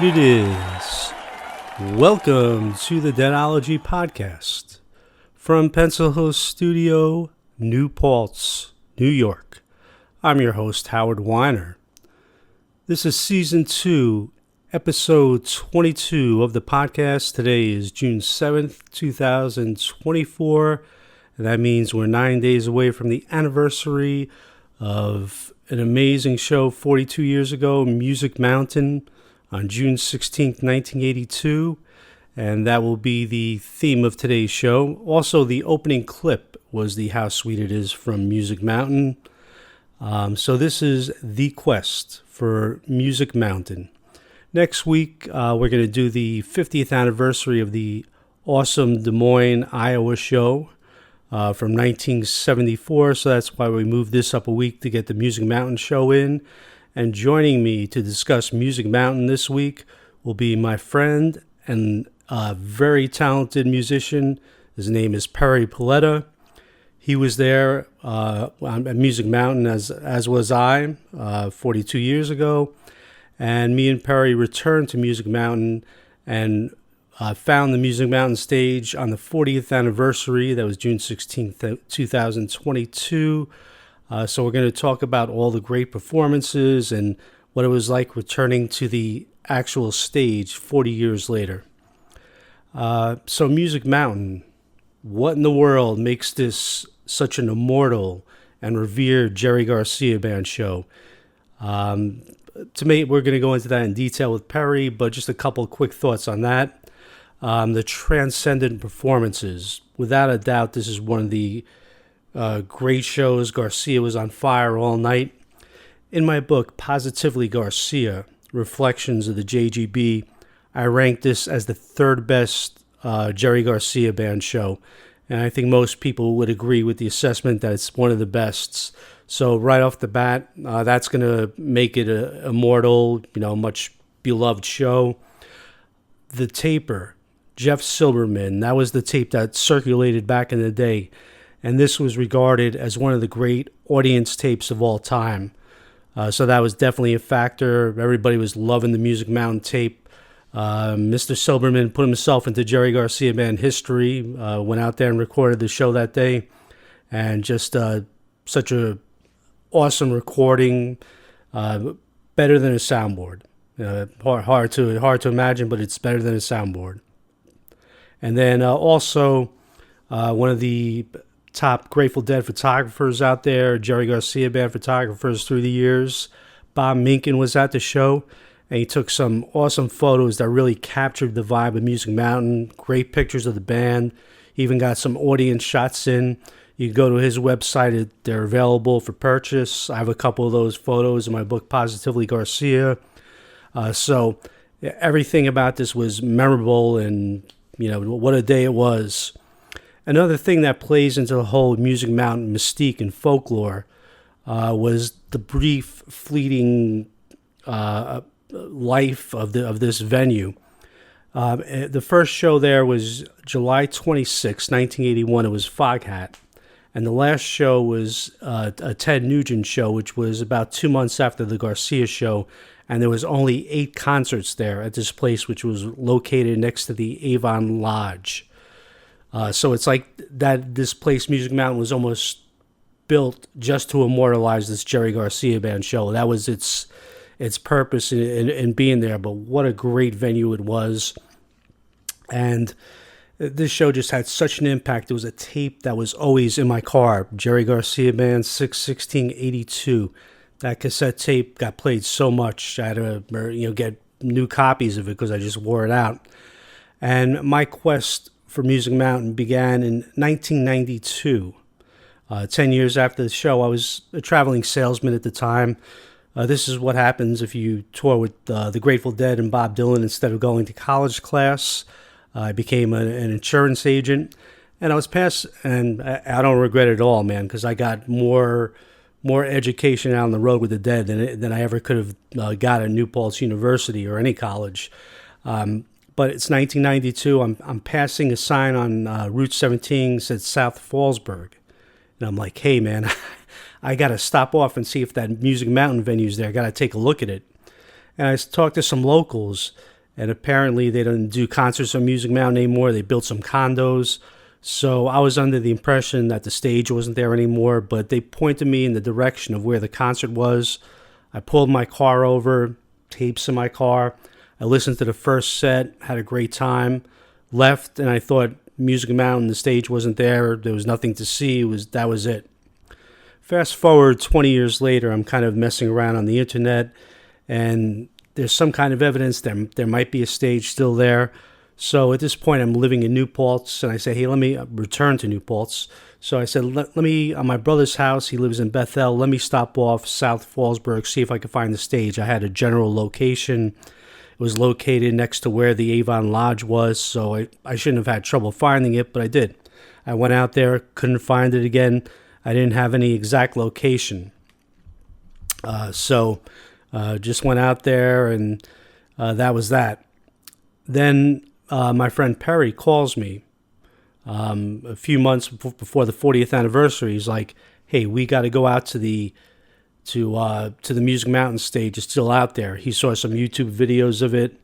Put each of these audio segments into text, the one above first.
sweet it is. Welcome to the Deadology Podcast from Pencil Hill Studio, New Paltz, New York. I'm your host, Howard Weiner. This is Season 2, Episode 22 of the podcast. Today is June 7th, 2024, and that means we're 9 days away from the anniversary of an amazing show 42 years ago, Music Mountain, on June 16th, 1982, and that will be the theme of today's show. Also, the opening clip was the How Sweet It Is from Music Mountain. So this is the quest for Music Mountain. Next week, we're going to do the 50th anniversary of the awesome Des Moines, Iowa show from 1974. So that's why we moved this up a week to get the Music Mountain show in. And joining me to discuss Music Mountain this week will be my friend and very talented musician. His name is Perry Paletta. He was there at Music Mountain as was I 42 years ago. And me and Perry returned to Music Mountain and found the Music Mountain stage on the 40th anniversary. That was June 16th, 2022. So we're going to talk about all the great performances and what it was like returning to the actual stage 40 years later. So Music Mountain, what in the world makes this such an immortal and revered Jerry Garcia band show? To me, we're going to go into that in detail with Perry, but just a couple of quick thoughts on that. The transcendent performances. Without a doubt, this is one of the great shows. Garcia was on fire all night. In my book, Positively Garcia, Reflections of the JGB, I ranked this as the third best Jerry Garcia band show. And I think most people would agree with the assessment that it's one of the bests. So right off the bat, that's going to make it a immortal, much beloved show. The taper, Jeff Silberman, that was the tape that circulated back in the day. And this was regarded as one of the great audience tapes of all time. So that was definitely a factor. Everybody was loving the Music Mountain tape. Mr. Silberman put himself into Jerry Garcia band history, went out there and recorded the show that day. And just such a awesome recording, better than a soundboard. Hard to imagine, but it's better than a soundboard. And then also one of the top Grateful Dead photographers out there, Jerry Garcia band photographers through the years. Bob Minkin was at the show, and he took some awesome photos that really captured the vibe of Music Mountain. Great pictures of the band. He even got some audience shots in. You can go to his website. They're available for purchase. I have a couple of those photos in my book, Positively Garcia. So everything about this was memorable, and what a day it was. Another thing that plays into the whole Music Mountain mystique and folklore was the brief, fleeting life of this venue. The first show there was July 26, 1981. It was Foghat. And the last show was a Ted Nugent show, which was about 2 months after the Garcia show. And there was only 8 concerts there at this place, which was located next to the Avon Lodge. So it's like that. This place, Music Mountain, was almost built just to immortalize this Jerry Garcia band show. That was its purpose in being there. But what a great venue it was. And this show just had such an impact. It was a tape that was always in my car. Jerry Garcia Band 6/16/82. That cassette tape got played so much. I had to get new copies of it because I just wore it out. And my quest for Music Mountain began in 1992. 10 years after the show, I was a traveling salesman at the time. This is what happens if you tour with the Grateful Dead and Bob Dylan instead of going to college class. I became an insurance agent, and I was and I don't regret it at all, man, because I got more education out on the road with the Dead than I ever could have got at New Paltz University or any college. But it's 1992. I'm passing a sign on Route 17 that said South Fallsburg, and I'm like, hey, man, I got to stop off and see if that Music Mountain venue's there. I got to take a look at it. And I talked to some locals, and apparently they don't do concerts on Music Mountain anymore. They built some condos. So I was under the impression that the stage wasn't there anymore, but they pointed me in the direction of where the concert was. I pulled my car over, tapes in my car. I listened to the first set, had a great time, left, and I thought Music Mountain, the stage wasn't there. There was nothing to see. That was it. Fast forward 20 years later, I'm kind of messing around on the internet, and there's some kind of evidence that there might be a stage still there. So at this point, I'm living in New Paltz, and I say, hey, let me return to New Paltz. So I said, let me, on my brother's house, he lives in Bethel, let me stop off South Fallsburg, see if I could find the stage. I had a general location. It was located next to where the Avon Lodge was, so I shouldn't have had trouble finding it, but I did. I went out there, couldn't find it again. I didn't have any exact location. So just went out there, and that was that. Then my friend Perry calls me a few months before the 40th anniversary. He's like, "Hey, we got to go out to the Music Mountain stage. It's still out there." He saw some YouTube videos of it,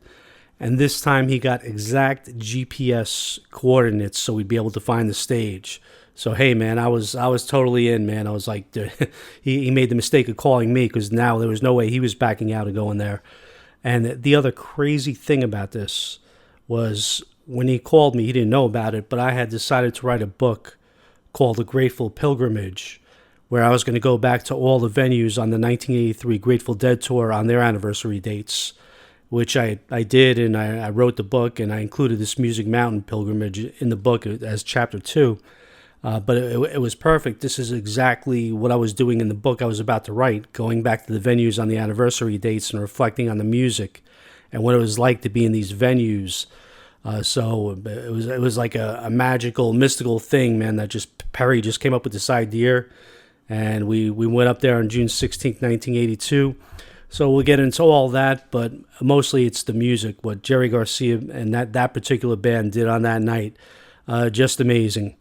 and this time he got exact GPS coordinates so we'd be able to find the stage. So hey, man, I was totally in, man. I was like, he made the mistake of calling me because now there was no way he was backing out of going there. And the other crazy thing about this was when he called me, he didn't know about it, but I had decided to write a book called The Grateful Pilgrimage, where I was going to go back to all the venues on the 1983 Grateful Dead tour on their anniversary dates, which I did, and I wrote the book, and I included this Music Mountain pilgrimage in the book as chapter 2. But it was perfect. This is exactly what I was doing in the book I was about to write, going back to the venues on the anniversary dates and reflecting on the music and what it was like to be in these venues. So it was like a magical, mystical thing, man, that just Perry just came up with this idea. And we went up there on June 16th, 1982. So we'll get into all that, but mostly it's the music, what Jerry Garcia and that particular band did on that night. Just amazing.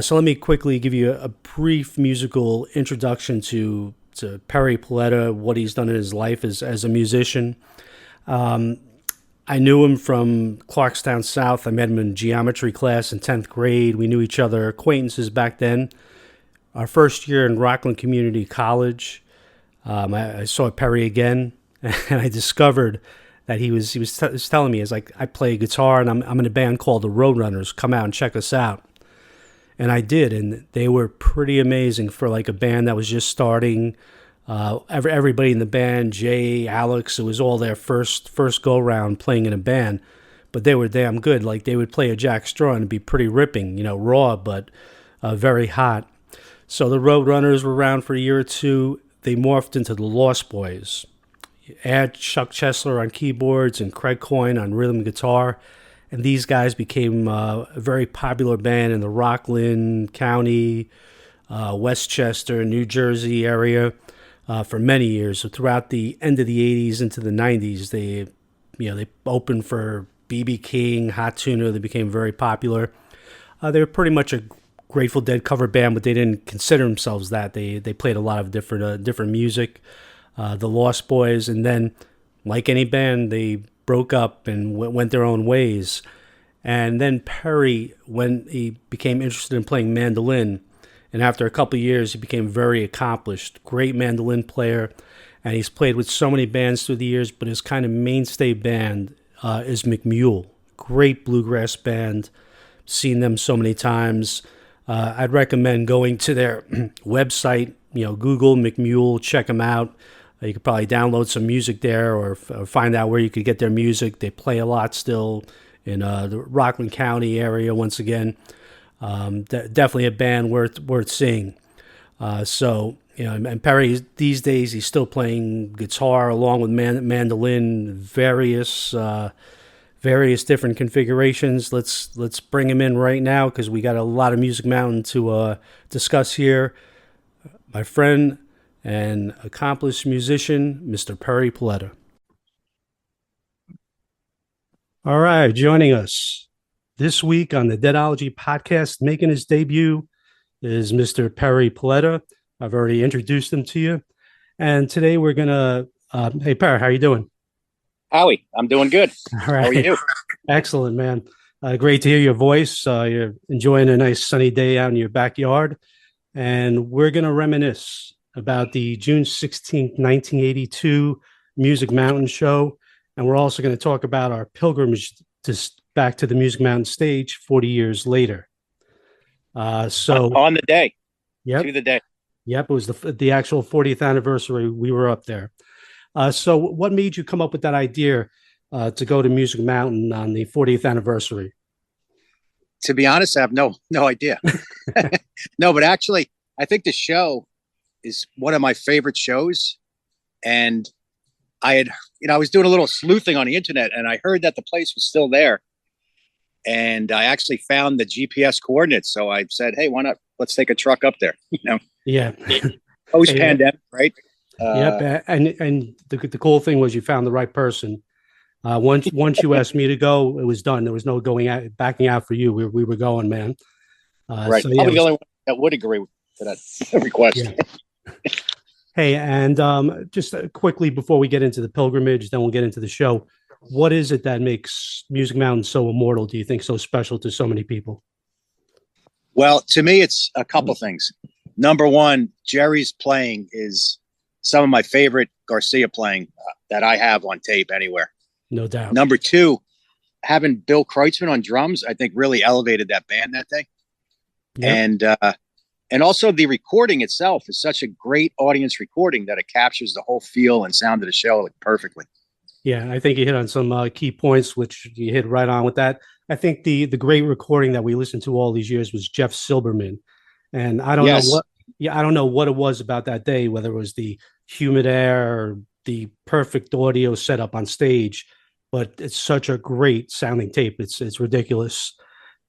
So let me quickly give you a brief musical introduction to Perry Paletta, what he's done in his life as a musician. I knew him from Clarkstown South. I met him in geometry class in 10th grade. We knew each other, acquaintances back then. Our first year in Rockland Community College, I saw Perry again, and I discovered that he was telling me, it's like, I play guitar, and I'm in a band called the Roadrunners. Come out and check us out. And I did, and they were pretty amazing for like a band that was just starting. Everybody in the band, Jay, Alex, it was all their first go round playing in a band, but they were damn good. Like they would play a Jack Straw and be pretty ripping, raw, but very hot. So the Roadrunners were around for a year or two. They morphed into the Lost Boys. Add Chuck Chesler on keyboards and Craig Coyne on rhythm guitar. And these guys became a very popular band in the Rockland County, Westchester, New Jersey area for many years. So throughout the end of the 80s into the 90s, they opened for B.B. King, Hot Tuna. They became very popular. They were pretty much a Grateful Dead cover band, but they didn't consider themselves that. They played a lot of different music. The Lost Boys, and then, like any band, they broke up and went their own ways. And then Perry, when he became interested in playing mandolin, and after a couple of years, he became very accomplished, great mandolin player, and he's played with so many bands through the years, but his kind of mainstay band is McMule. Great bluegrass band. Seen them so many times. I'd recommend going to their website, Google McMule, check them out. You could probably download some music there or find out where you could get their music. They play a lot still in the Rockland County area once again. Definitely a band worth seeing. And Perry, these days, he's still playing guitar along with mandolin, various different configurations. Let's bring him in right now because we got a lot of Music Mountain to discuss here. My friend and accomplished musician, Mr. Perry Paletta. All right, joining us this week on the Deadology Podcast, making his debut, is Mr. Perry Paletta. I've already introduced him to you. And today we're going to, hey, Perry, how you doing? Howie, I'm doing good. All How are right. you? Excellent, man. Great to hear your voice. You're enjoying a nice sunny day out in your backyard. And we're going to reminisce about the June 16th, 1982 Music Mountain show. And we're also going to talk about our pilgrimage back to the Music Mountain stage 40 years later. On the day, Yep, to the day. yep, it was the actual 40th anniversary. We were up there. So what made you come up with that idea to go to Music Mountain on the 40th anniversary? To be honest, I have no idea. No, but actually, I think the show is one of my favorite shows. And I was doing a little sleuthing on the internet, and I heard that the place was still there. And I actually found the GPS coordinates. So I said, "Hey, why not? Let's take a truck up there." Yeah. Post pandemic, right? Yep. And the cool thing was you found the right person. Once you asked me to go, it was done. There was no backing out for you. We were going, man. Right. Probably the only one that would agree to that request. Yeah. Hey, and just quickly before we get into the pilgrimage, then we'll get into the show. What is it that makes Music Mountain so immortal? Do you think so special to so many people? Well, to me, it's a couple things. Number one, Jerry's playing is some of my favorite Garcia playing that I have on tape anywhere. No doubt. Number two, having Bill Kreutzmann on drums, I think really elevated that band that day. Yep. And also the recording itself is such a great audience recording that it captures the whole feel and sound of the show perfectly. Yeah, I think you hit on some key points, which you hit right on with that. I think the great recording that we listened to all these years was Jeff Silberman, and I don't know what it was about that day, whether it was the humid air or the perfect audio setup on stage, but it's such a great sounding tape. It's ridiculous,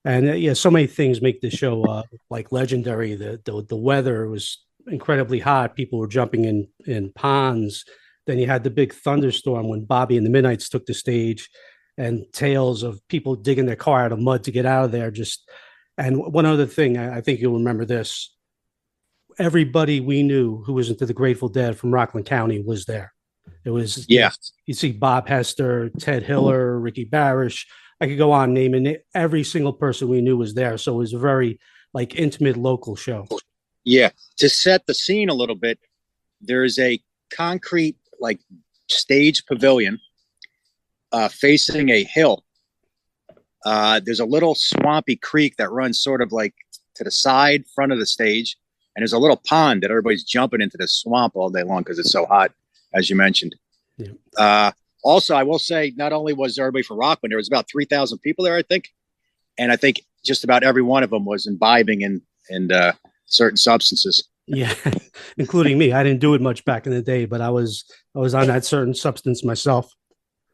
and so many things make this show like legendary. The weather was incredibly hot. People were jumping in ponds. Then you had the big thunderstorm when Bobby and the Midnights took the stage, and tales of people digging their car out of mud to get out of there. And one other thing, I think you'll remember this. Everybody we knew who was into the Grateful Dead from Rockland County was there. It was, you see Bob Hester, Ted Hiller, Ricky Barish. I could go on naming it. Every single person we knew was there. So it was a very intimate local show. Yeah. To set the scene a little bit, there's a concrete stage pavilion facing a hill. There's a little swampy creek that runs sort of to the side front of the stage, and there's a little pond that everybody's jumping into the swamp all day long because it's so hot, as you mentioned. Yeah. Also, I will say, not only was everybody from Rockland, there was about 3,000 people there, I think, and I think just about every one of them was imbibing in certain substances. Yeah, including me. I didn't do it much back in the day, but I was on that certain substance myself.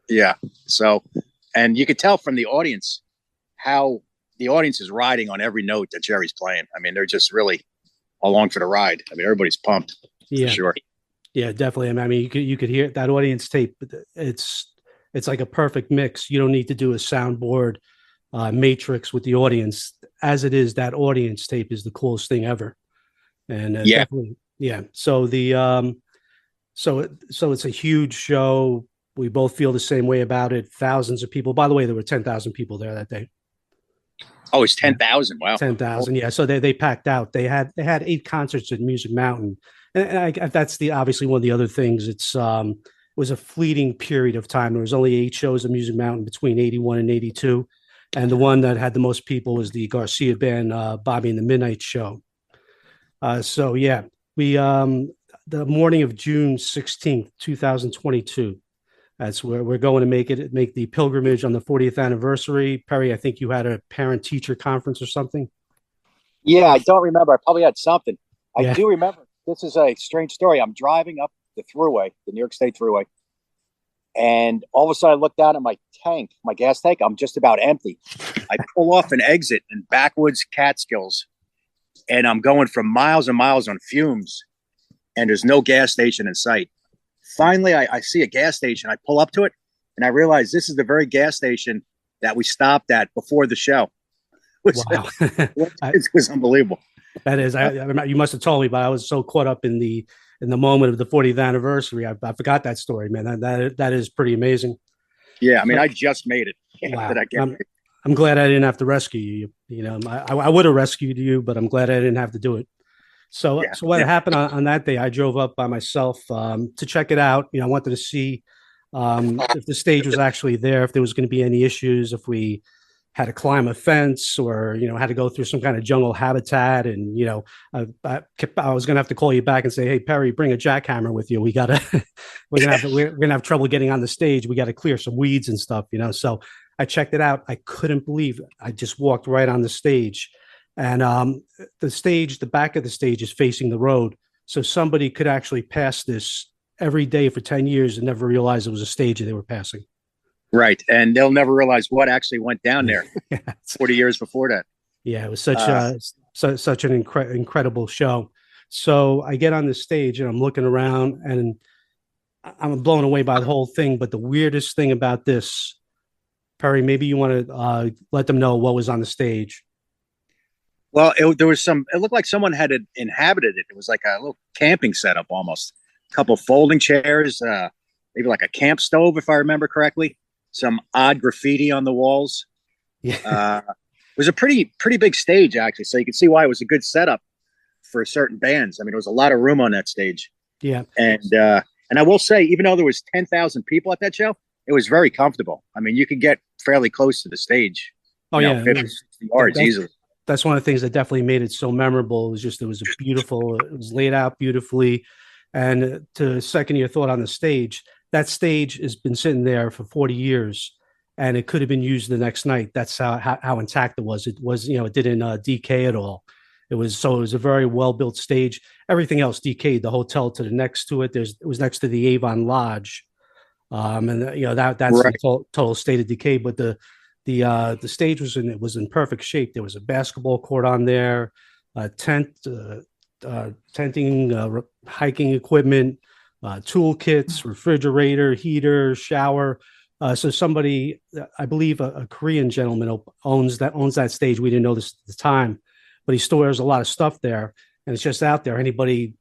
Yeah. So, and you could tell from the audience how the audience is riding on every note that Jerry's playing. I mean, they're just really along for the ride. I mean, everybody's pumped. Yeah, for sure. Yeah, definitely. I mean, you could hear that audience tape. It's like a perfect mix. You don't need to do a soundboard matrix with the audience. As it is, that audience tape is the coolest thing ever. And definitely, yeah. So so it's a huge show. We both feel the same way about it. Thousands of people. By the way, there were 10,000 people there that day. Oh, it's 10,000. Wow. 10,000. Yeah. So they packed out. They had 8 concerts at Music Mountain. And that's obviously one of the other things. It was a fleeting period of time. There was only 8 shows at Music Mountain between 81 and 82. And the one that had the most people was the Garcia band, Bobby and the Midnight show. So yeah, we the morning of June 16th, 2022. That's where we're going to make the pilgrimage on the 40th anniversary. Perry, I think you had a parent teacher conference or something. Yeah, I don't remember. I probably had something. I do remember. This is a strange story. I'm driving up the thruway, the New York State thruway, and all of a sudden I look down at my gas tank. I'm just about empty. I pull off an exit in backwoods Catskills, and I'm going for miles and miles on fumes, and there's no gas station in sight. Finally, I see a gas station. I pull up to it, and I realize this is the very gas station that we stopped at before the show. Wow. It was unbelievable. That is, you must have told me, but I was so caught up in the moment of the 40th anniversary. I forgot that story, man. That is pretty amazing. Yeah, I mean, I just made it. Wow. Did I get I'm glad I didn't have to rescue you. You know, I would have rescued you, but I'm glad I didn't have to do it. So, Yeah, so what happened on that day? I drove up by myself to check it out. You know, I wanted to see if the stage was actually there, if there was going to be any issues, if we had to climb a fence or had to go through some kind of jungle habitat. And I was going to have to call you back and say, "Hey, Perry, bring a jackhammer with you. We gotta we're gonna have trouble getting on the stage. We got to clear some weeds and stuff." So I checked it out. I couldn't believe it. I just walked right on the stage. And the back of the stage is facing the road. So somebody could actually pass this every day for 10 years and never realize it was a stage that they were passing. right. And they'll never realize what actually went down there Yeah. 40 years before that. Yeah, it was such an incredible show. So I get on the stage and I'm looking around and I'm blown away by the whole thing. But the weirdest thing about this, Perry, maybe you want to let them know what was on the stage. Well, there was it looked like someone had inhabited it. It was like a little camping setup almost. A couple folding chairs, maybe like a camp stove, if I remember correctly. Some odd graffiti on the walls. Yeah. It was a pretty big stage, actually. So you can see why it was a good setup for certain bands. I mean, there was a lot of room on that stage. Yeah. And I will say, even though there was 10,000 people at that show, it was very comfortable. I mean, you could get fairly close to the stage. Oh, yeah. 50, 60 yards easily. That's one of the things that definitely made it so memorable. It was laid out beautifully. And to second your thought on the stage, that stage has been sitting there for 40 years and it could have been used the next night. That's how intact it was. It was, it didn't decay at all. It was a very well-built stage. Everything else decayed. The hotel to the next to it, it was next to the Avon Lodge. That's right. The total state of decay. But the stage was in perfect shape. There was a basketball court on there, tenting, hiking equipment, toolkits, refrigerator, heater, shower. So somebody, I believe, a Korean gentleman owns that stage. We didn't know this at the time, but he stores a lot of stuff there, and it's just out there. Anybody,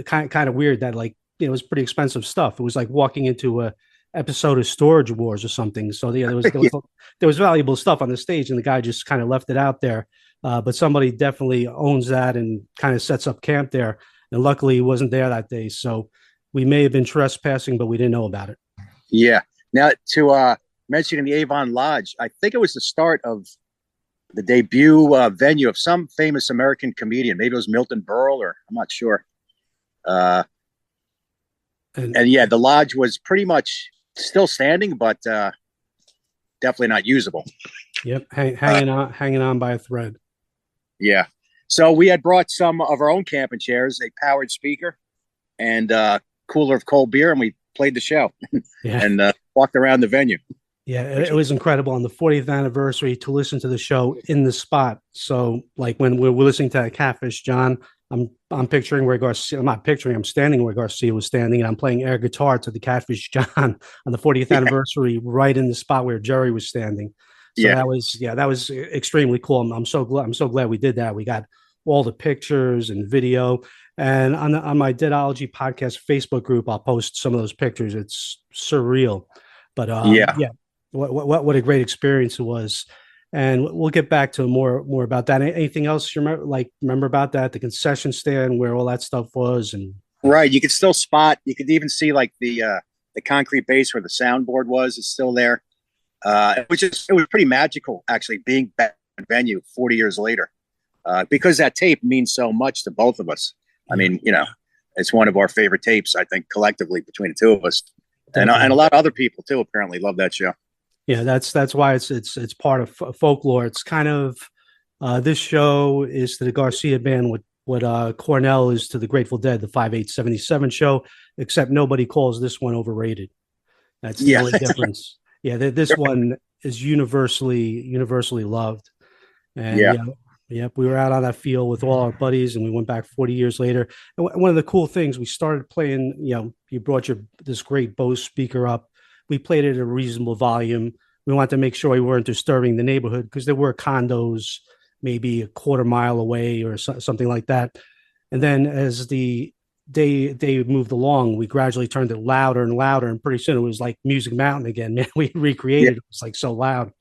kind of weird that it was pretty expensive stuff. It was like walking into a episode of Storage Wars or something. So there was valuable stuff on the stage, and the guy just kind of left it out there. But somebody definitely owns that and kind of sets up camp there. And luckily, he wasn't there that day, so we may have been trespassing, but we didn't know about it. Yeah. Now, to mention in the Avon Lodge, I think it was the start of the debut venue of some famous American comedian. Maybe it was Milton Berle, or I'm not sure. And yeah, the lodge was pretty much still standing, but definitely not usable. Yep, hanging on by a thread. Yeah. So we had brought some of our own camping chairs, a powered speaker, and a cooler of cold beer, and we played the show. Yeah. And walked around the venue. Yeah, it was incredible on the 40th anniversary to listen to the show in the spot. So, like when we're listening to Catfish John, I'm picturing where Garcia. I'm not picturing. I'm standing where Garcia was standing, and I'm playing air guitar to the Catfish John on the 40th anniversary, right in the spot where Jerry was standing. So that was extremely cool. I'm so glad we did that. We got all the pictures and video, and on my Deadology Podcast Facebook group, I'll post some of those pictures. It's surreal, but what a great experience it was. And we'll get back to more about that. Anything else you remember about that? The concession stand where all that stuff was, and right, you could still spot. You could even see the concrete base where the soundboard was. It's still there. It was pretty magical, actually, being back in the venue 40 years later, because that tape means so much to both of us. I mean, it's one of our favorite tapes, I think, collectively between the two of us, and a lot of other people too. Apparently, love that show. Yeah, that's why it's part of folklore. It's kind of this show is to the Garcia band what Cornell is to the Grateful Dead, the 5877 show, except nobody calls this one overrated. That's the only difference. Yeah, this one is universally loved. And we were out on that field with all our buddies, and we went back 40 years later. And one of the cool things, we started playing. You brought this great Bose speaker up. We played it at a reasonable volume. We wanted to make sure we weren't disturbing the neighborhood because there were condos maybe a quarter mile away or something like that. And then as the they moved along, we gradually turned it louder and louder, and pretty soon it was like Music Mountain again. Man, we recreated it. It was like so loud.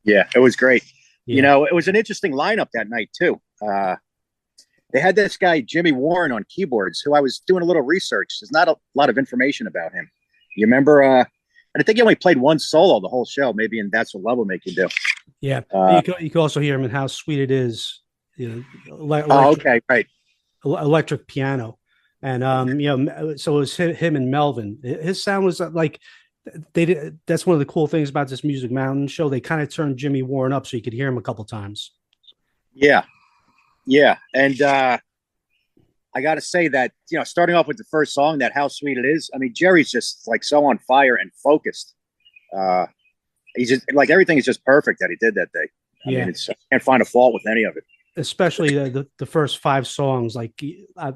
Yeah, it was great. Yeah. It was an interesting lineup that night too. They had this guy Jimmy Warren on keyboards, who I was doing a little research. There's not a lot of information about him. You remember? And I think he only played one solo the whole show. Maybe in That's What Love Will Make You Do. Yeah, you can also hear him in How Sweet It Is. Okay, right. Electric piano, and so it was him and Melvin. His sound was like they did. That's one of the cool things about this Music Mountain show. They kind of turned Jimmy Warren up so you could hear him a couple times. Yeah, and I got to say that starting off with the first song, that How Sweet It Is. I mean, Jerry's just like so on fire and focused. He's just like everything is just perfect that he did that day. I mean, I can't find a fault with any of it. Especially the first 5 songs. Like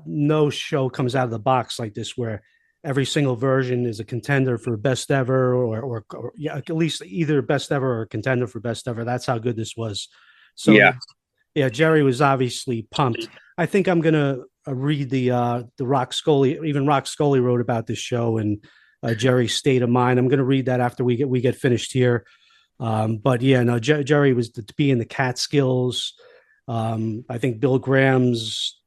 no show comes out of the box like this where every single version is a contender for best ever, or at least either best ever or contender for best ever. That's how good this was. So Jerry was obviously pumped. I think I'm gonna read the Rock Scully. Even Rock Scully wrote about this show and Jerry's state of mind. I'm gonna read that after we get finished here. But yeah, no, Jerry was to be in the Catskills. I think Bill Graham's,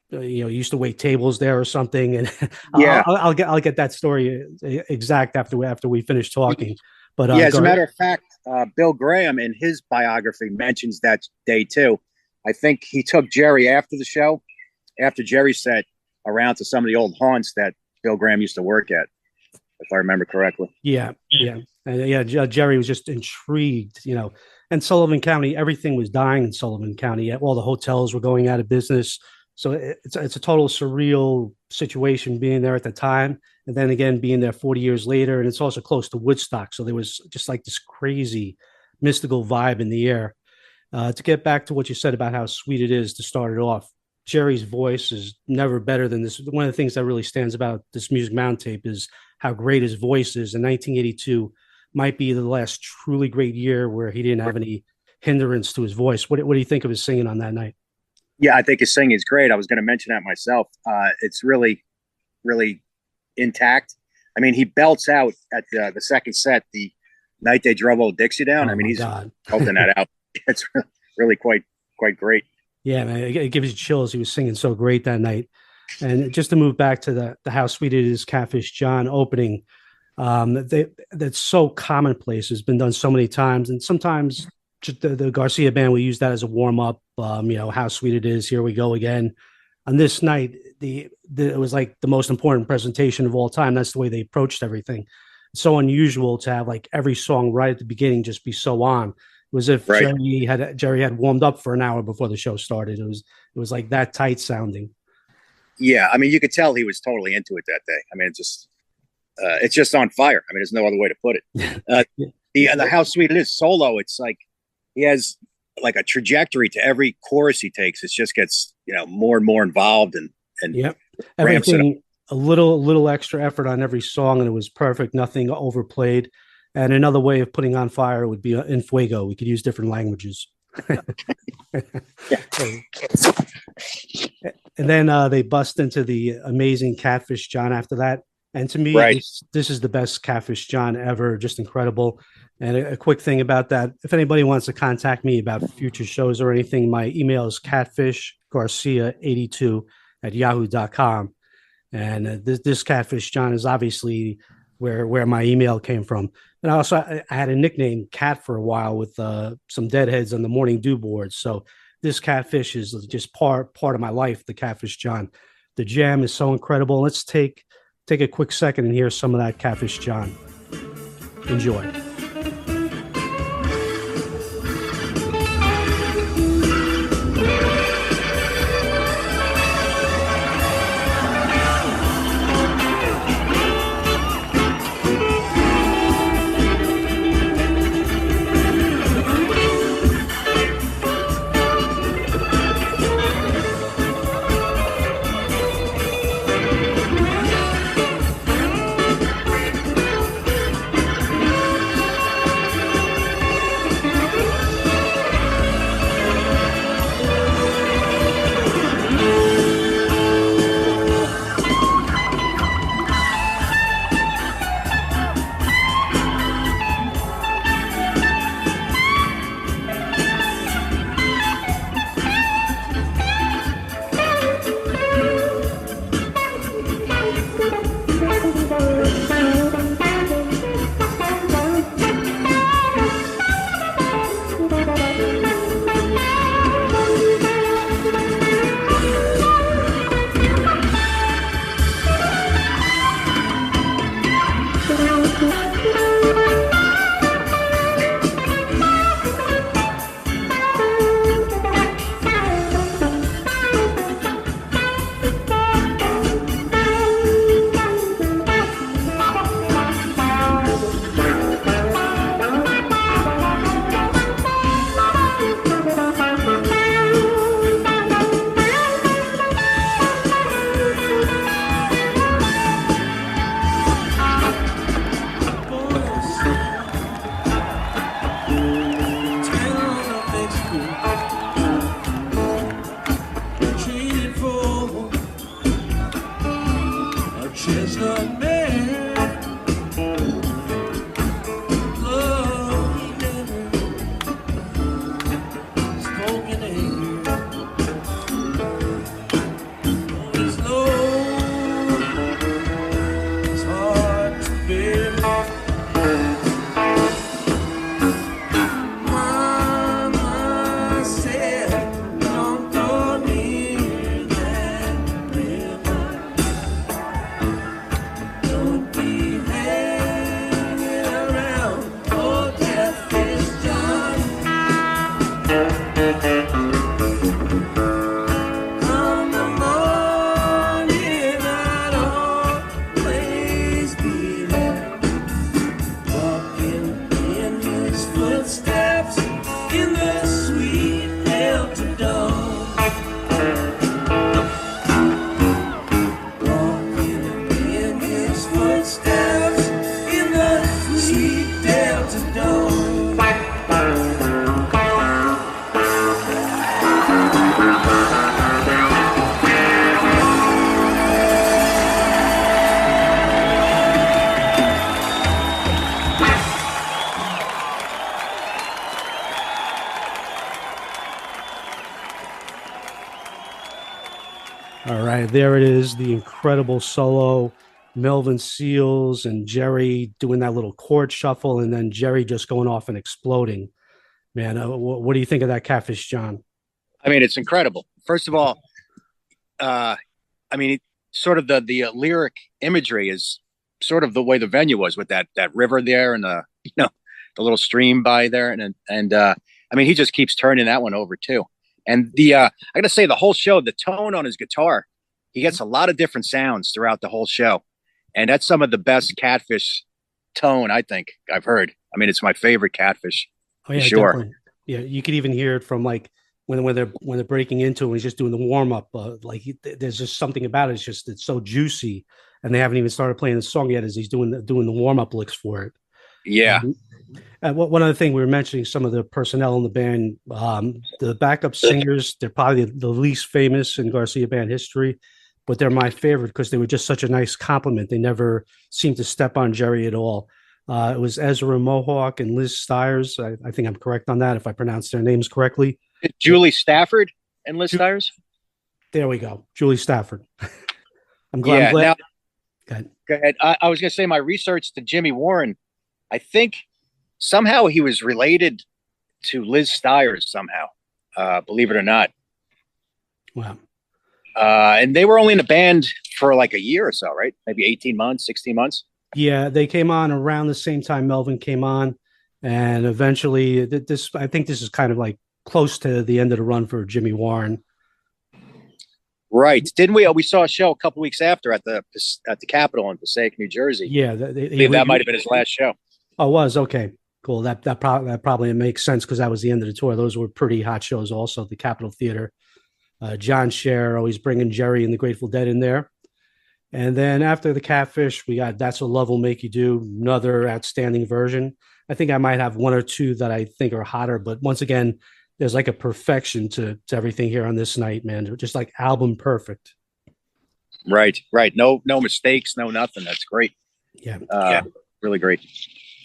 used to wait tables there or something. And I'll get that story exact after we finish talking. But as a matter of fact, Bill Graham in his biography mentions that day too. I think he took Jerry after the show, after Jerry said, around to some of the old haunts that Bill Graham used to work at, if I remember correctly. Yeah. And Jerry was just intrigued, and Sullivan County, everything was dying in Sullivan County. All the hotels were going out of business. So it's a total surreal situation being there at the time. And then again, being there 40 years later. And it's also close to Woodstock. So there was just like this crazy mystical vibe in the air. To get back to what you said about how sweet it is to start it off, Jerry's voice is never better than this. One of the things that really stands about this Music Mountain tape is how great his voice is. In 1982 might be the last truly great year where he didn't have any hindrance to his voice. What do you think of his singing on that night? Yeah, I think his singing is great. I was going to mention that myself. It's really, really intact. I mean, he belts out at the second set, the Night They Drove Old Dixie Down. I mean, he's belting that out. It's really quite great. Yeah, man, it gives you chills. He was singing so great that night. And just to move back to the How Sweet It Is Catfish John opening, that's so commonplace. It's been done so many times, and sometimes the Garcia band will use that as a warm up. How sweet it is. Here we go again. On this night, it was like the most important presentation of all time. That's the way they approached everything. It's so unusual to have like every song right at the beginning just be so on. It was if Jerry had warmed up for an hour before the show started. It was like that tight sounding. Yeah, I mean, you could tell he was totally into it that day. I mean, it's just on fire. I mean, there's no other way to put it. The How Sweet It Is solo, it's like he has like a trajectory to every chorus he takes. It just gets more and more involved and everything a little extra effort on every song, and it was perfect. Nothing overplayed. And another way of putting on fire would be in fuego. We could use different languages. And then they bust into the amazing Catfish John after that. And to me, this is the best Catfish John ever. Just incredible. And a quick thing about that, if anybody wants to contact me about future shows or anything, my email is catfishgarcia82@yahoo.com. And this Catfish John is obviously where my email came from. And also, I had a nickname, Cat, for a while with some Deadheads on the Morning Dew board. So this Catfish is just part of my life, the Catfish John. The jam is so incredible. Let's take a quick second and hear some of that Catfish John. Enjoy. beautiful, a chestnut man. Love never spoken anger. Oh, it's low, it's hard to bear. Mama said, don't go near that river. Don't be hanging around for Catfish John. Come the morning, I'd always be there, walking in his footsteps in the sweet Delta dawn. Walking in his footsteps in the sweet Delta dawn. All right, there it is, the incredible solo, Melvin Seals and Jerry doing that little chord shuffle, and then Jerry just going off and exploding. Man, what do you think of that, Catfish John? I mean, it's incredible. First of all, I mean, sort of the lyric imagery is sort of the way the venue was with that river there and the the little stream by there, and I mean, he just keeps turning that one over too. And I gotta say, the whole show, the tone on his guitar, he gets a lot of different sounds throughout the whole show, and that's some of the best Catfish tone I think I've heard. I mean, it's my favorite Catfish. Oh yeah, Sure. definitely. Yeah, you could even hear it from like when they're breaking into it, and he's just doing the warm up. There's just something about it. It's so juicy, and they haven't even started playing the song yet as he's doing the warm up licks for it. Yeah. One other thing, we were mentioning some of the personnel in the band. The backup singers, they're probably the least famous in Garcia band history, but they're my favorite because they were just such a nice compliment. They never seemed to step on Jerry at all. It was Ezra Mohawk and Liz Stiers. I think I'm correct on that if I pronounce their names correctly. Julie Stafford and Liz Stiers. There we go. Julie Stafford. I'm glad. Yeah. Now, go ahead. I was going to say my research to Jimmy Warren. I think somehow he was related to Liz Stiers somehow, believe it or not. Wow. And they were only in the band for like a year or so, right? Maybe 18 months, 16 months. Yeah, they came on around the same time Melvin came on. And eventually I think this is kind of like close to the end of the run for Jimmy Warren. Right. Didn't we? We saw a show a couple weeks after at the Capitol in Passaic, New Jersey. Yeah. That might have been his last show. Oh, it was? Okay, cool. That probably makes sense because that was the end of the tour. Those were pretty hot shows also, the Capitol Theater. John Scher always bringing Jerry and the Grateful Dead in there. And then after the Catfish, we got That's What Love Will Make You Do, another outstanding version. I think I might have one or two that I think are hotter, but once again, there's like a perfection to everything here on this night, man. Just like album perfect. Right. No mistakes, no nothing. That's great. Yeah. Really great.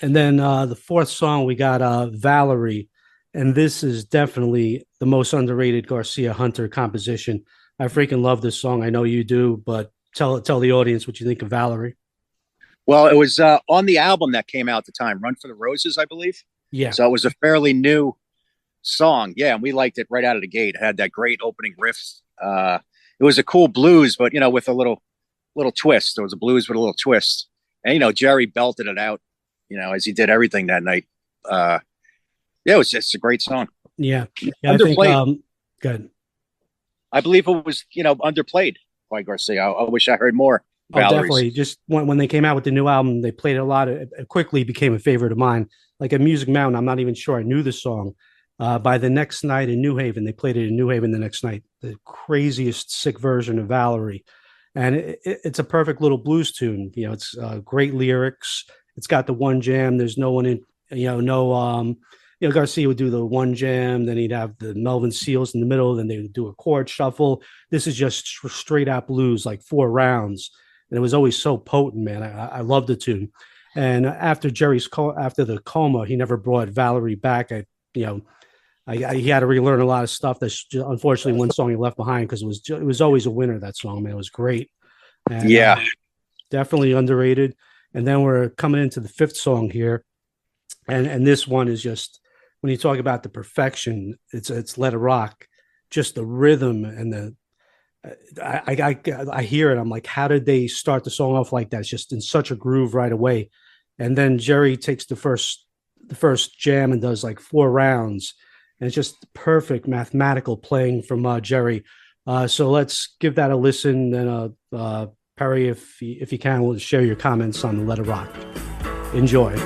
And then the fourth song, we got Valerie. And this is definitely the most underrated Garcia Hunter composition. I freaking love this song. I know you do, but tell the audience what you think of Valerie. Well, it was on the album that came out at the time, Run for the Roses, I believe. Yeah. So it was a fairly new song. Yeah, and we liked it right out of the gate. It had that great opening riff. It was a cool blues, but with a little twist. It was a blues with a little twist. And Jerry belted it out, as he did everything that night. Yeah, it was just a great song. Yeah. Underplayed. I think, good. I believe it was, underplayed by Garcia. I wish I heard more. Oh, definitely. Just when they came out with the new album, they played it a lot. It quickly became a favorite of mine. Like at Music Mountain, I'm not even sure I knew the song. By the next night in New Haven, they played it in New Haven the next night. The craziest sick version of Valerie. And it's a perfect little blues tune. It's great lyrics. It's got the one jam. There's no one in, Garcia would do the one jam, then he'd have the Melvin Seals in the middle, then they would do a chord shuffle. This is just straight out blues, like 4 rounds. And it was always so potent, man. I loved the tune. And after after the coma, he never brought Valerie back. He had to relearn a lot of stuff. That's just, unfortunately one song he left behind, because it was always a winner. That song, man, it was great. And, yeah, definitely underrated. And then we're coming into the 5th song here, and this one is just, when you talk about the perfection, it's Let It Rock, just the rhythm and the. I hear it. I'm like, how did they start the song off like that? It's just in such a groove right away. And then Jerry takes the first jam and does like 4 rounds, and it's just perfect mathematical playing from Jerry. So let's give that a listen. And Perry, if you can, we'll share your comments on Let It Rock. Enjoy.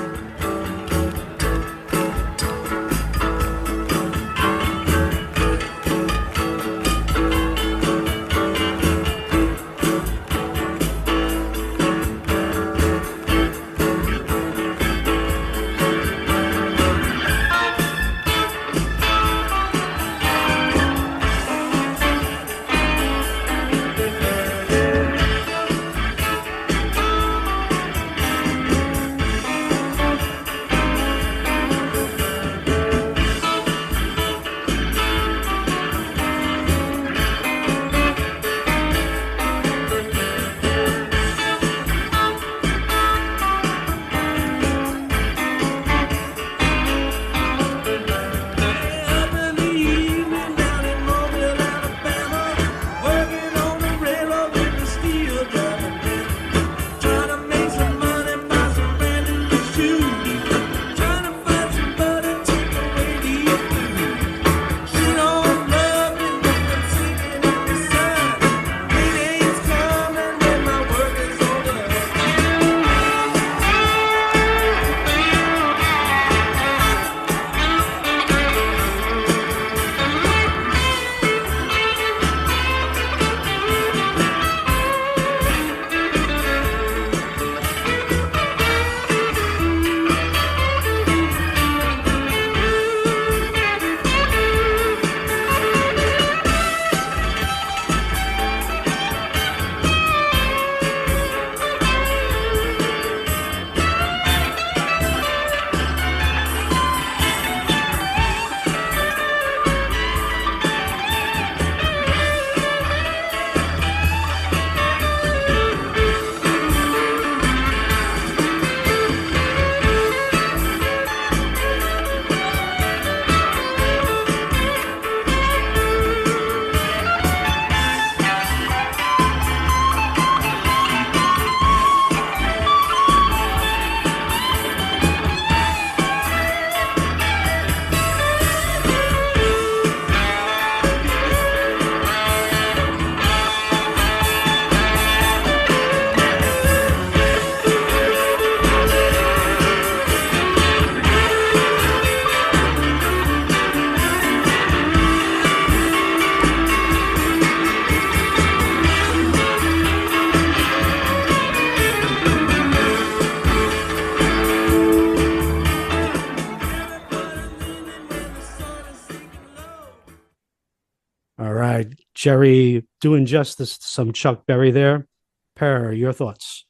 Jerry doing justice to some Chuck Berry there. Per, your thoughts?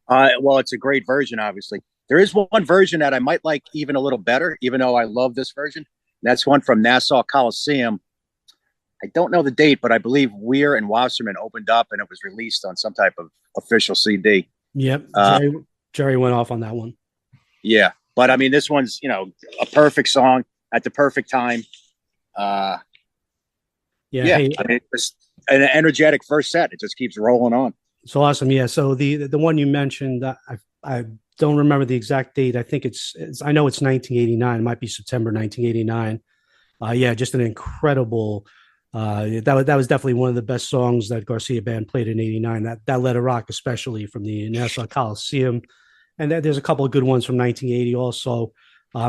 Well, it's a great version, obviously. There is one version that I might like even a little better, even though I love this version. That's one from Nassau Coliseum. I don't know the date, but I believe Weir and Wasserman opened up and it was released on some type of official CD. Yep. Jerry went off on that one. Yeah. But I mean, this one's, a perfect song at the perfect time. Hey, I mean, it's an energetic first set. It just keeps rolling on. So awesome. Yeah. So the one you mentioned, I don't remember the exact date. I think I know it's 1989. It might be September 1989. Just an incredible. That was definitely one of the best songs that Garcia Band played in '89. That Let It Rock, especially from the Nassau Coliseum, and there's a couple of good ones from 1980 also.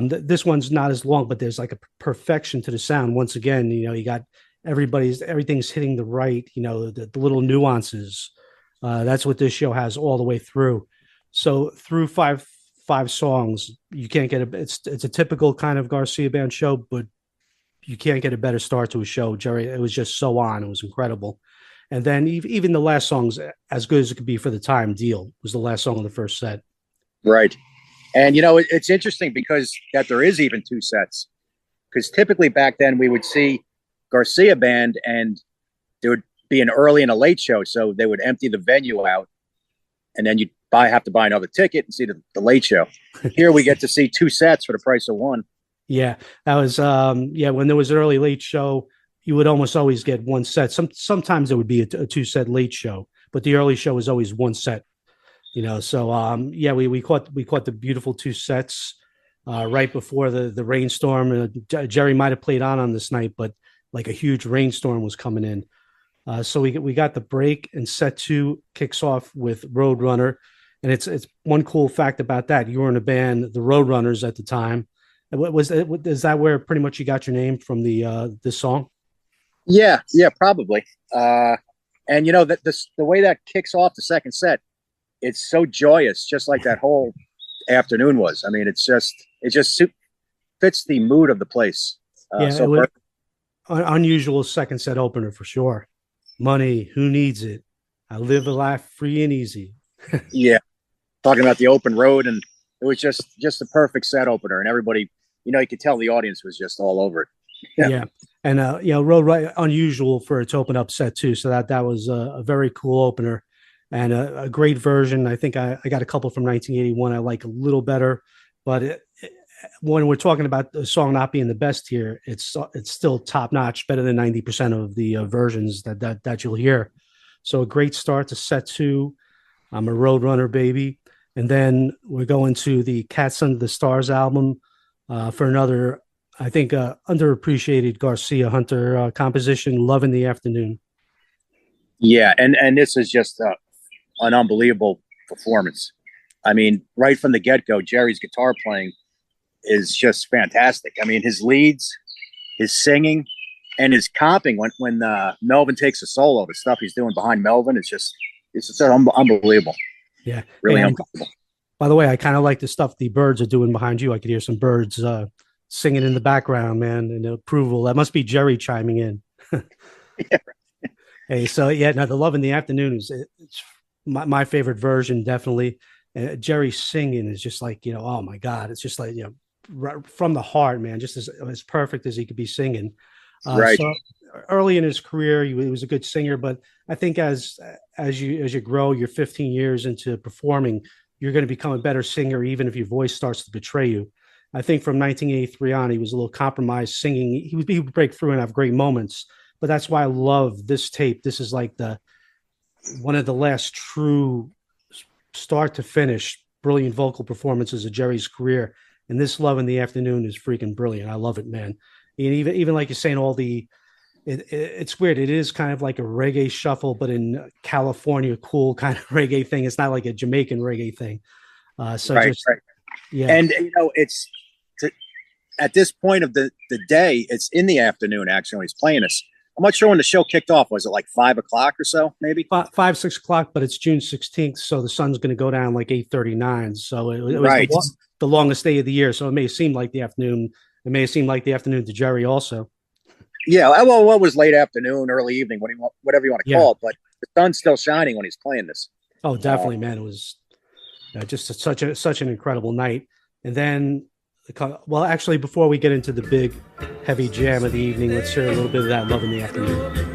This one's not as long, but there's like a perfection to the sound. Once again, you got everything's hitting the right. The little nuances. That's what this show has all the way through. So through 5 songs. You can't get it's a typical kind of Garcia band show, but you can't get a better start to a show. Jerry, it was just so on. It was incredible. And then even the last song's as good as it could be for the time. Deal was the last song of the first set. Right. And, it's interesting because that there is even 2 sets. Because typically back then we would see Garcia band and there would be an early and a late show. So they would empty the venue out and then you'd have to buy another ticket and see the late show. Here we get to see 2 sets for the price of one. Yeah, that was when there was an early late show, you would almost always get 1 set. Sometimes it would be a 2-set late show, but the early show was always 1 set. So we caught the beautiful 2 sets right before the rainstorm. Jerry might have played on this night, but like a huge rainstorm was coming in. So we got the break, and set 2 kicks off with Roadrunner. And it's one cool fact about that. You were in a band, the Roadrunners at the time. Is that where pretty much you got your name from this song? Yeah, probably. And the way that kicks off the second set, it's so joyous, just like that whole afternoon was. I mean, it just fits the mood of the place. Unusual second set opener for sure. Money, who needs it? I live a life free and easy. Yeah, talking about the open road, and it was just the perfect set opener, and everybody, you could tell the audience was just all over it. Yeah. And Road Right, unusual for it to open up set 2, so that was a very cool opener and a great version. I think I got a couple from 1981 I like a little better, but when we're talking about the song not being the best here, it's still top notch, better than 90% of the versions that you'll hear. So a great start to set 2. I'm a Roadrunner baby, and then we're going to the Cats Under the Stars album for another, I think, underappreciated Garcia Hunter composition, Love in the Afternoon. Yeah, and this is just an unbelievable performance. I mean, right from the get-go, Jerry's guitar playing is just fantastic. I mean, his leads, his singing, and his comping when Melvin takes a solo, the stuff he's doing behind Melvin is just unbelievable. Yeah, really unbelievable. By the way, I kind of like the stuff the birds are doing behind you. I could hear some birds singing in the background, man, and approval. That must be Jerry chiming in. Yeah. Hey, so the Love in the Afternoon it's my favorite version, definitely. Jerry singing is just like, oh my God, it's just like, right from the heart, man, just as perfect as he could be singing. Right. So early in his career, he was a good singer, but I think as you grow, you're 15 years into performing, you're going to become a better singer, even if your voice starts to betray you. I think from 1983 on, he was a little compromised singing. He would break through and have great moments, but that's why I love this tape. This is like one of the last true start to finish brilliant vocal performances of Jerry's career. And this Love in the Afternoon is freaking brilliant. I love it, man. And even like you're saying, it's weird. It is kind of like a reggae shuffle, but in California, cool kind of reggae thing. It's not like a Jamaican reggae thing. Right. Yeah. And, it's at this point of the day, it's in the afternoon, actually, when he's playing this. I'm not sure when the show kicked off. Was it like 5 o'clock or so, maybe? 5, 6 o'clock, but it's June 16th, so the sun's going to go down like 8:39. So it was right. the longest day of the year. So it may seem like the afternoon. It may seem like the afternoon to Jerry also. Yeah, well, what was late afternoon, early evening, whatever you want to call it, but the sun's still shining when he's playing this. Oh, definitely, man. It was just such an incredible night. And then, actually, before we get into the big, heavy jam of the evening, let's hear a little bit of that Love in the Afternoon.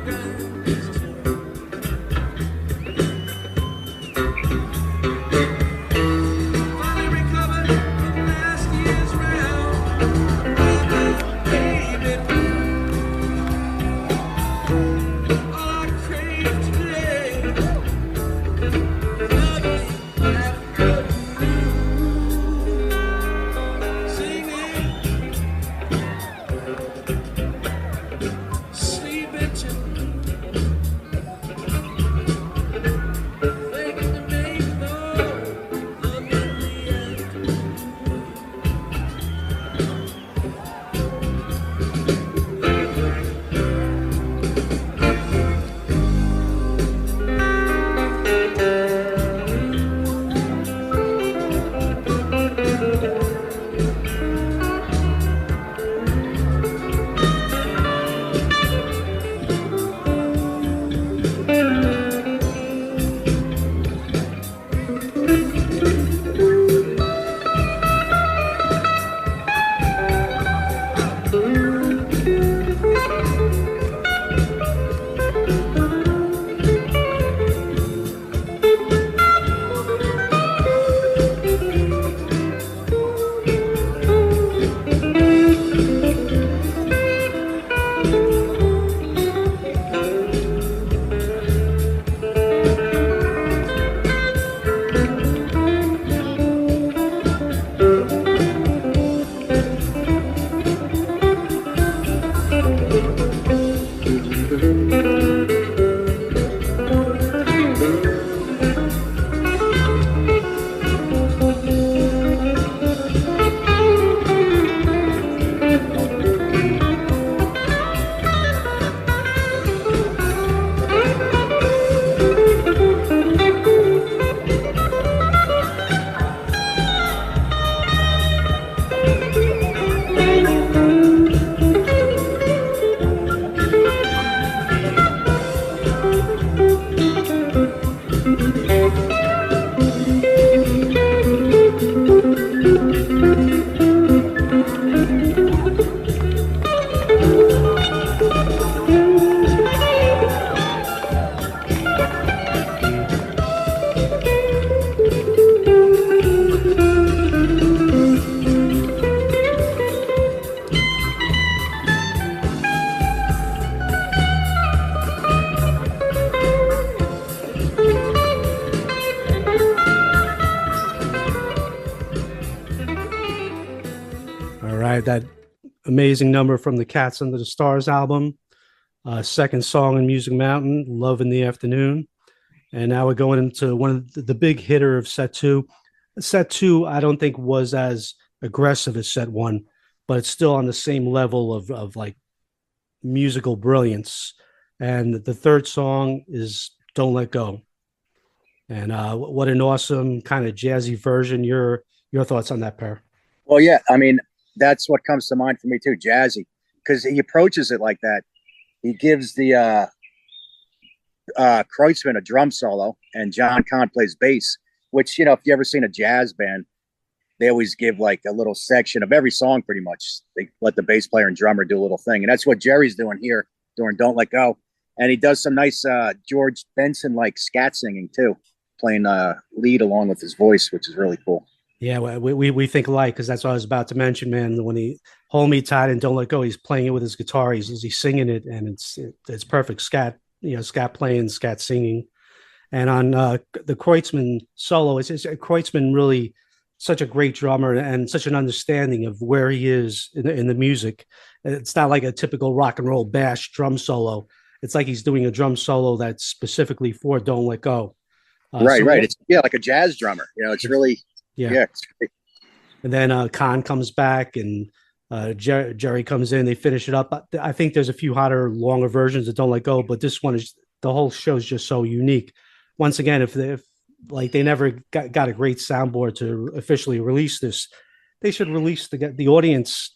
Sleep it that amazing number from the Cats Under the Stars album. Second song in Music Mountain, Love in the Afternoon. And now we're going into one of the big hitter of set two. Set two, I don't think was as aggressive as set one, but it's still on the same level of like musical brilliance. And the third song is Don't Let Go. And what an awesome kind of jazzy version. Your thoughts on that, pair? Well, yeah, I mean, that's what comes to mind for me too, jazzy, because he approaches it like that. He gives the Kreutzmann a drum solo, and John Kahn plays bass, which, you know, if you ever seen a jazz band, they always give like a little section of every song pretty much. They let the bass player and drummer do a little thing. And that's what Jerry's doing here, doing Don't Let Go. And he does some nice George Benson-like scat singing too, playing lead along with his voice, which is really cool. Yeah, we think alike, because that's what I was about to mention, man. When he Hold Me Tight and Don't Let Go, he's playing it with his guitar. He's singing it, and it's perfect scat, scat playing, scat singing. And on the Kreutzmann solo, it's Kreutzmann really such a great drummer and such an understanding of where he is in the music. It's not like a typical rock and roll bash drum solo. It's like he's doing a drum solo that's specifically for Don't Let Go. Right. It's like a jazz drummer. It's really it's great. And then Kahn comes back and Jerry comes in. They finish it up. I think there's a few hotter, longer versions that Don't Let Go, but this one is, the whole show is just so unique. Once again, if they never got a great soundboard to officially release this, they should release the audience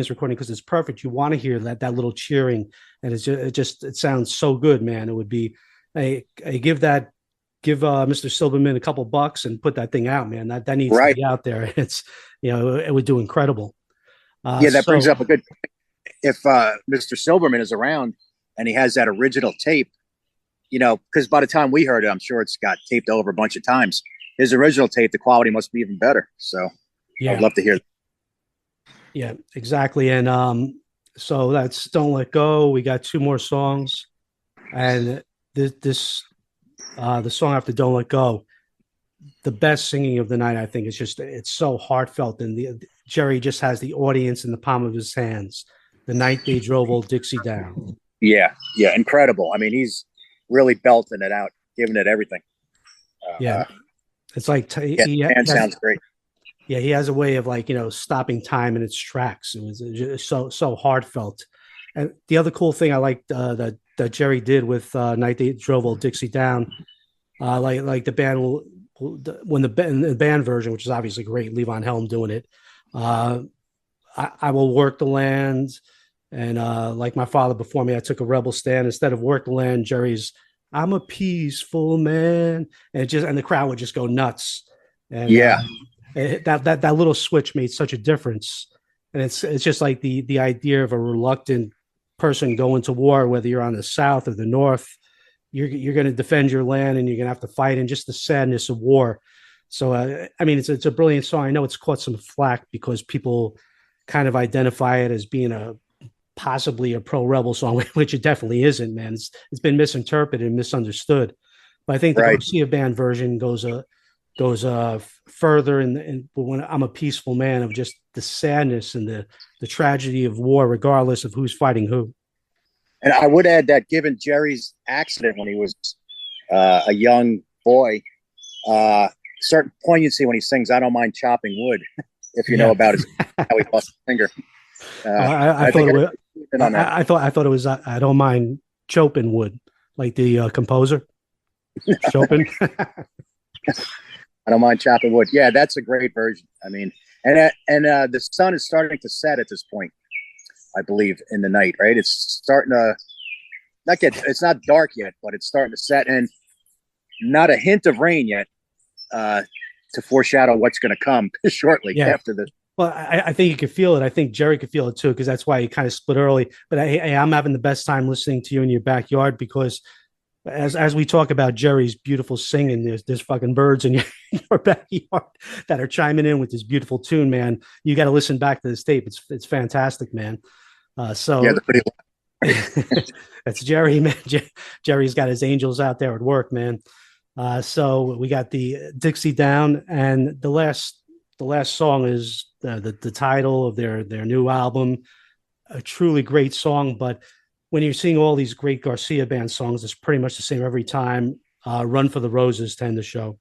recording, because it's perfect. You want to hear that little cheering, and it sounds so good, man. It would be give Mr. Silverman a couple bucks and put that thing out, man. That needs to be out there. It's it would do incredible. That brings up a good point. If Mr. Silverman is around and he has that original tape, because by the time we heard it, I'm sure it's got taped over a bunch of times. His original tape, the quality must be even better. So I'd love to hear that. Yeah, exactly. And so that's Don't Let Go. We got two more songs, and this the song after Don't Let Go, the best singing of the night, I think. It's so heartfelt, and Jerry just has the audience in the palm of his hands. The Night They Drove Old Dixie Down. Yeah, incredible. I mean, he's really belting it out, giving it everything. It's like sounds great. Yeah, he has a way of stopping time in its tracks. It was just so heartfelt. And the other cool thing I liked that Jerry did with Night They Drove Old Dixie Down, like the band when the band version, which is obviously great, Levon Helm doing it. I will work the land, and like my father before me, I took a rebel stand. Instead of work the land, Jerry's I'm a peaceful man, and the crowd would just go nuts. And that little switch made such a difference. And it's just like the idea of a reluctant person going to war, whether you're on the South or the North, you're going to defend your land, and you're going to have to fight, and just the sadness of war. So, I mean, it's a brilliant song. I know it's caught some flack because people kind of identify it as being possibly a pro-rebel song, which it definitely isn't, man. It's been misinterpreted and misunderstood. But I think the Garcia band version goes further in when I'm a peaceful man, of just the sadness and the tragedy of war, regardless of who's fighting who. And I would add that, given Jerry's accident when he was a young boy, certain poignancy when he sings "I Don't Mind Chopping Wood," if you know about how he lost his finger. I thought it was "I Don't Mind Chopin Wood," like the composer Chopin. I don't mind chopping wood. Yeah, that's a great version. I mean, and the sun is starting to set at this point, I believe, in the night. Right, it's starting to it's not dark yet, but it's starting to set, and not a hint of rain yet to foreshadow what's going to come shortly after this. Well, I think you could feel it. I think Jerry could feel it too, because that's why he kind of split early. But I'm having the best time listening to you in your backyard, because as we talk about Jerry's beautiful singing, there's fucking birds in your backyard that are chiming in with this beautiful tune, man. You got to listen back to this tape. It's fantastic, man. So they're pretty that's Jerry, man. Jerry's got his angels out there at work, man. So we got the Dixie Down, and the last song is the title of their new album. A truly great song, but when you're seeing all these great Garcia band songs, it's pretty much the same every time. Run for the Roses tend to show.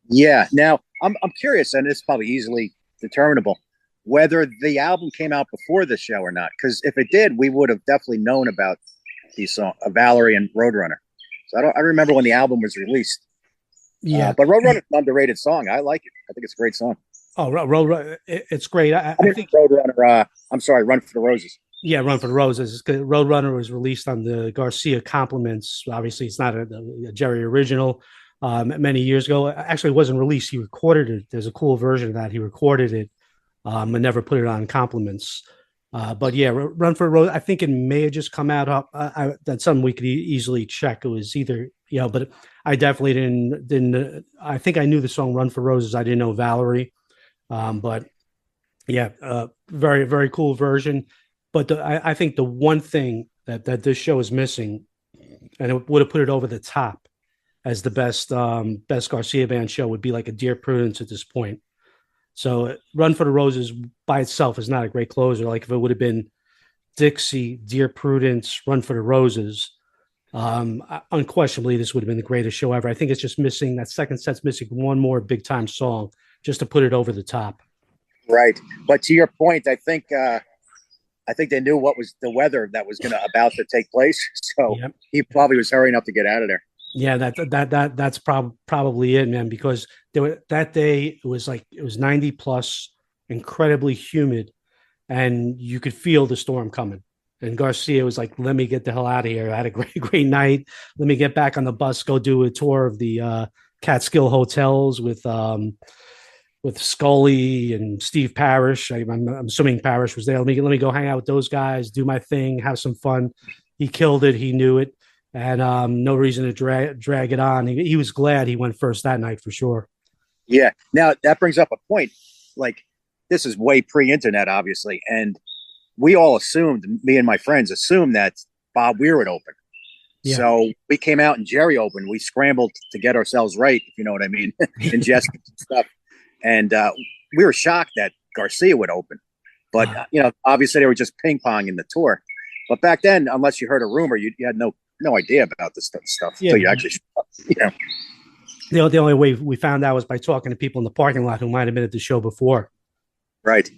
Yeah. Now I'm curious, and it's probably easily determinable whether the album came out before the show or not. Because if it did, we would have definitely known about these songs, Valerie and Roadrunner. So I remember when the album was released. Yeah, but Roadrunner is an underrated song. I like it. I think it's a great song. Oh, Road, it's great. I think Roadrunner. I'm sorry, Run for the Roses. Yeah, Run for the Roses. Roadrunner was released on the Garcia Compliments. Obviously, it's not a Jerry original. Many years ago, actually, it wasn't released. He recorded it. There's a cool version of that. He recorded it and never put it on Compliments. But yeah, Run for the Roses. I think it may have just come out. That's something we could easily check. It was either but I definitely didn't. I think I knew the song Run for Roses. I didn't know Valerie. But yeah, very, very cool version. But I think the one thing that this show is missing, and it would have put it over the top as the best Garcia band show, would be like a Dear Prudence at this point. So Run for the Roses by itself is not a great closer. Like if it would have been Dixie, Dear Prudence, Run for the Roses, unquestionably this would have been the greatest show ever. I think it's just missing, that second set's missing one more big time song just to put it over the top. Right. But to your point, I think they knew what was the weather that was about to take place. So yep. He probably was hurrying up to get out of there. Yeah, that's probably it, man, because that day it was 90 plus, incredibly humid, and you could feel the storm coming. And Garcia was like, let me get the hell out of here. I had a great night. Let me get back on the bus, go do a tour of the Catskill hotels with Scully and Steve Parrish. I'm assuming Parrish was there. Let me go hang out with those guys, do my thing, have some fun. He killed it. He knew it. And no reason to drag it on. He was glad he went first that night for sure. Yeah. Now that brings up a point. Like, this is way pre-internet, obviously. And we all assumed, me and my friends assumed that Bob Weir would open. Yeah. So we came out and Jerry opened. We scrambled to get ourselves right, if you know what I mean, ingested stuff. And we were shocked that Garcia would open. But, obviously they were just ping-ponging the tour. But back then, unless you heard a rumor, you had no idea about this stuff until you actually, The only way we found out was by talking to people in the parking lot who might have been at the show before. Right.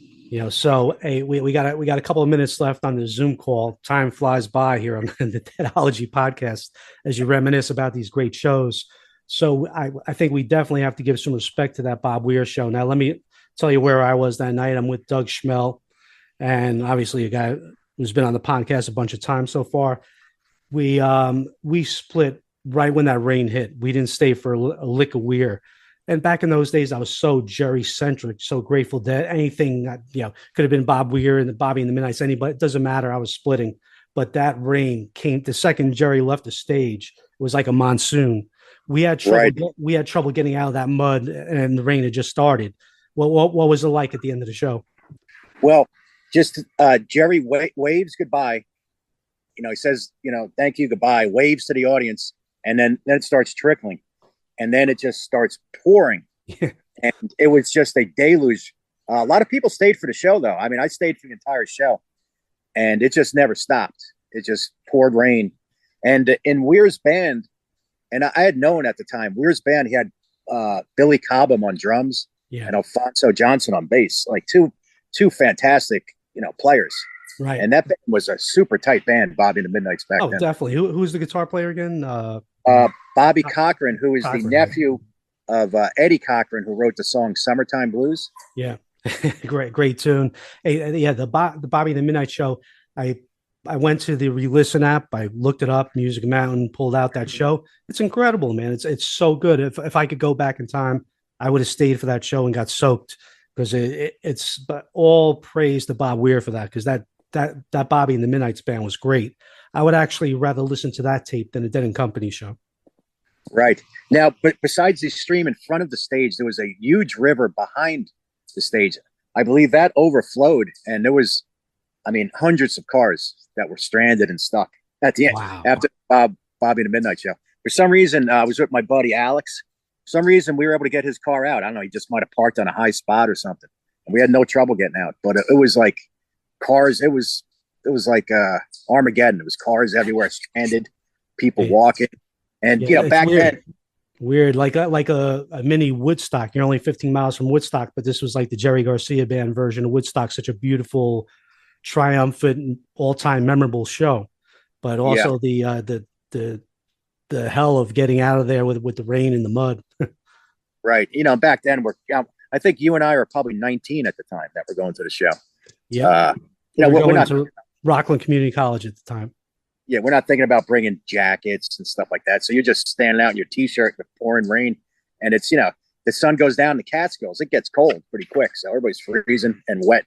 So hey, we got a couple of minutes left on the Zoom call. Time flies by here on the Deadology Podcast as you reminisce about these great shows. So I think we definitely have to give some respect to that Bob Weir show. Now, let me tell you where I was that night. I'm with Doug Schmel, and obviously a guy who's been on the podcast a bunch of times so far. We split right when that rain hit. We didn't stay for a lick of Weir. And back in those days, I was so Jerry-centric, so Grateful Dead. Anything that, could have been Bob Weir and the Bobby and the Midnights, anybody, it doesn't matter. I was splitting. But that rain came the second Jerry left the stage. It was like a monsoon. We had trouble. Right. We had trouble getting out of that mud, and the rain had just started. What was it like at the end of the show? Well, just Jerry waves goodbye. He says, thank you, goodbye, waves to the audience, and then it starts trickling. And then it just starts pouring. And it was just a deluge. A lot of people stayed for the show, though. I mean, I stayed for the entire show. And it just never stopped. It just poured rain. And in Weir's band, and I had known at the time, Weir's band, he had Billy Cobham on drums and Alfonso Johnson on bass. Like two fantastic, players. Right. And that band was a super tight band, Bobby and the Midnights back then. Oh, definitely. Who's the guitar player again? Bobby Cochran, who is the nephew of Eddie Cochran, who wrote the song "Summertime Blues." Yeah, great tune. Hey, yeah, the Bobby and the Midnight Show. I went to the Re-Listen app. I looked it up, Music Mountain, pulled out that show. It's incredible, man. It's so good. If I could go back in time, I would have stayed for that show and got soaked, because it's all praise to Bob Weir for that, because that Bobby and the Midnights band was great. I would actually rather listen to that tape than a Dead and Company show. Right. Now, but besides the stream in front of the stage, there was a huge river behind the stage. I believe that overflowed, and there was, hundreds of cars that were stranded and stuck at the end after Bobby and the Midnight Show. For some reason, I was with my buddy Alex. For some reason, we were able to get his car out. I don't know. He just might have parked on a high spot or something. We had no trouble getting out, but it was like cars. It was like Armageddon. It was cars everywhere, stranded, people walking, and back then. Weird, like a mini Woodstock. You're only 15 miles from Woodstock, but this was like the Jerry Garcia band version of Woodstock. Such a beautiful, triumphant, all-time memorable show. But also the hell of getting out of there with the rain and the mud. Right. Back then I think you and I were probably 19 at the time that we're going to the show. Yeah. We're not to Rockland Community College at the time. Yeah, we're not thinking about bringing jackets and stuff like that. So you're just standing out in your T-shirt in the pouring rain, and it's the sun goes down the Catskills. It gets cold pretty quick, so everybody's freezing and wet.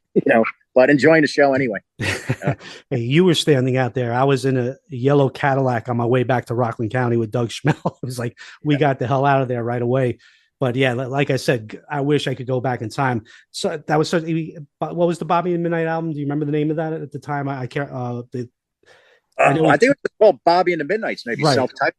But enjoying the show anyway. Hey, you were standing out there. I was in a yellow Cadillac on my way back to Rockland County with Doug Schmell. It was like we got the hell out of there right away. But yeah, like I said, I wish I could go back in time. So that was certainly. What was the Bobby and Midnight album? Do you remember the name of that at the time? I can't. I think it was called Bobby and the Midnights, maybe right. Self-type.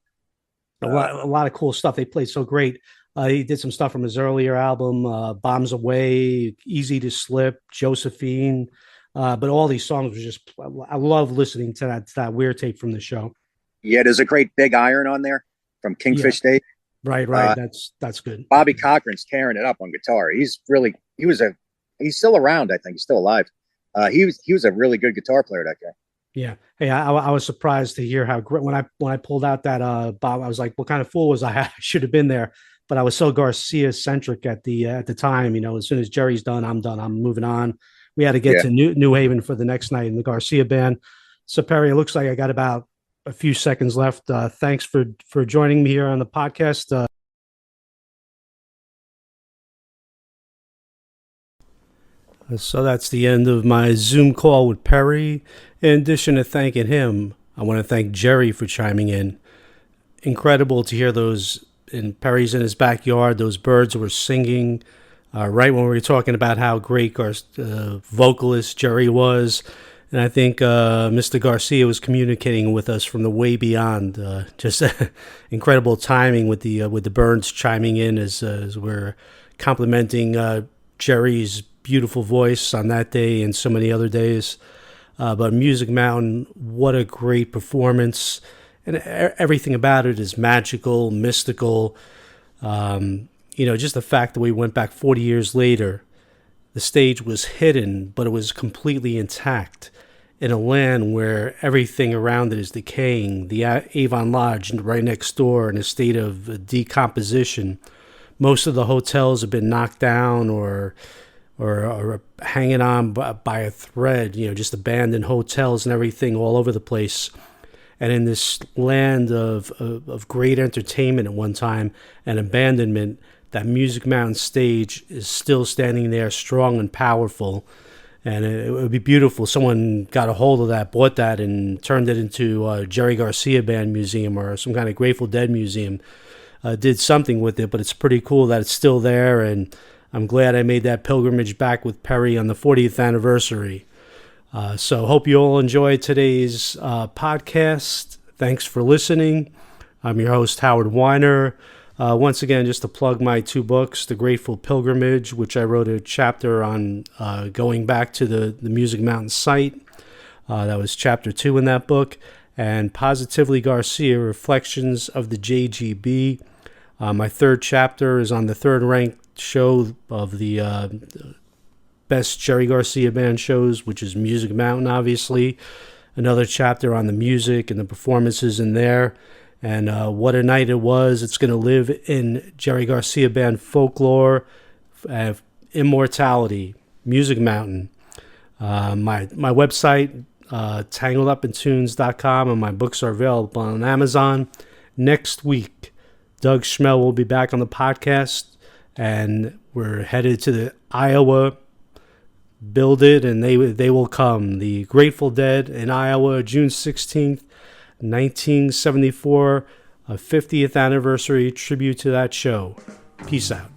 A lot of cool stuff. They played so great. He did some stuff from his earlier album, Bombs Away, Easy to Slip, Josephine. But all these songs were just, I love listening to that weird tape from the show. Yeah, there's a great Big Iron on there from Kingfish Days. Right. That's good. Bobby Cochran's tearing it up on guitar. He's still around. I think he's still alive. He was a really good guitar player, that guy. Yeah. Hey, I was surprised to hear how great when I pulled out that Bob, I was like, what kind of fool was I? I should have been there, but I was so Garcia centric at the time. As soon as Jerry's done, I'm done. I'm moving on. We had to get to New Haven for the next night in the Garcia band. So Perry, it looks like I got about a few seconds left. Thanks for joining me here on the podcast. So that's the end of my Zoom call with Perry. In addition to thanking him, I want to thank Jerry for chiming in. Incredible to hear those Perry's in his backyard. Those birds were singing right when we were talking about how great our vocalist Jerry was. And I think Mr. Garcia was communicating with us from the way beyond. Just incredible timing with the birds chiming in as we're complimenting Jerry's beautiful voice on that day and so many other days. But Music Mountain, what a great performance. And everything about it is magical, mystical. Just the fact that we went back 40 years later, the stage was hidden, but it was completely intact in a land where everything around it is decaying. The Avon Lodge right next door in a state of decomposition. Most of the hotels have been knocked down or hanging on by a thread, just abandoned hotels and everything all over the place. And in this land of great entertainment at one time and abandonment, that Music Mountain stage is still standing there strong and powerful. And it would be beautiful. Someone got a hold of that, bought that, and turned it into a Jerry Garcia Band Museum or some kind of Grateful Dead museum. Did something with it, but it's pretty cool that it's still there. And I'm glad I made that pilgrimage back with Perry on the 40th anniversary. So hope you all enjoyed today's podcast. Thanks for listening. I'm your host, Howard Weiner. Once again, just to plug my two books, The Grateful Pilgrimage, which I wrote a chapter on going back to the Music Mountain site. That was chapter 2 in that book. And Positively Garcia, Reflections of the JGB. My third chapter is on the third ranked show of the best Jerry Garcia Band shows, which is Music Mountain, obviously. Another chapter on the music and the performances in there. And what a night it was. It's going to live in Jerry Garcia Band folklore, immortality, Music Mountain. My website, tangledupintunes.com, and my books are available on Amazon. Next week, Doug Schmell will be back on the podcast, and we're headed to the Iowa. Build it, and they will come. The Grateful Dead in Iowa, June 16th, 1974, a 50th anniversary tribute to that show. Peace out.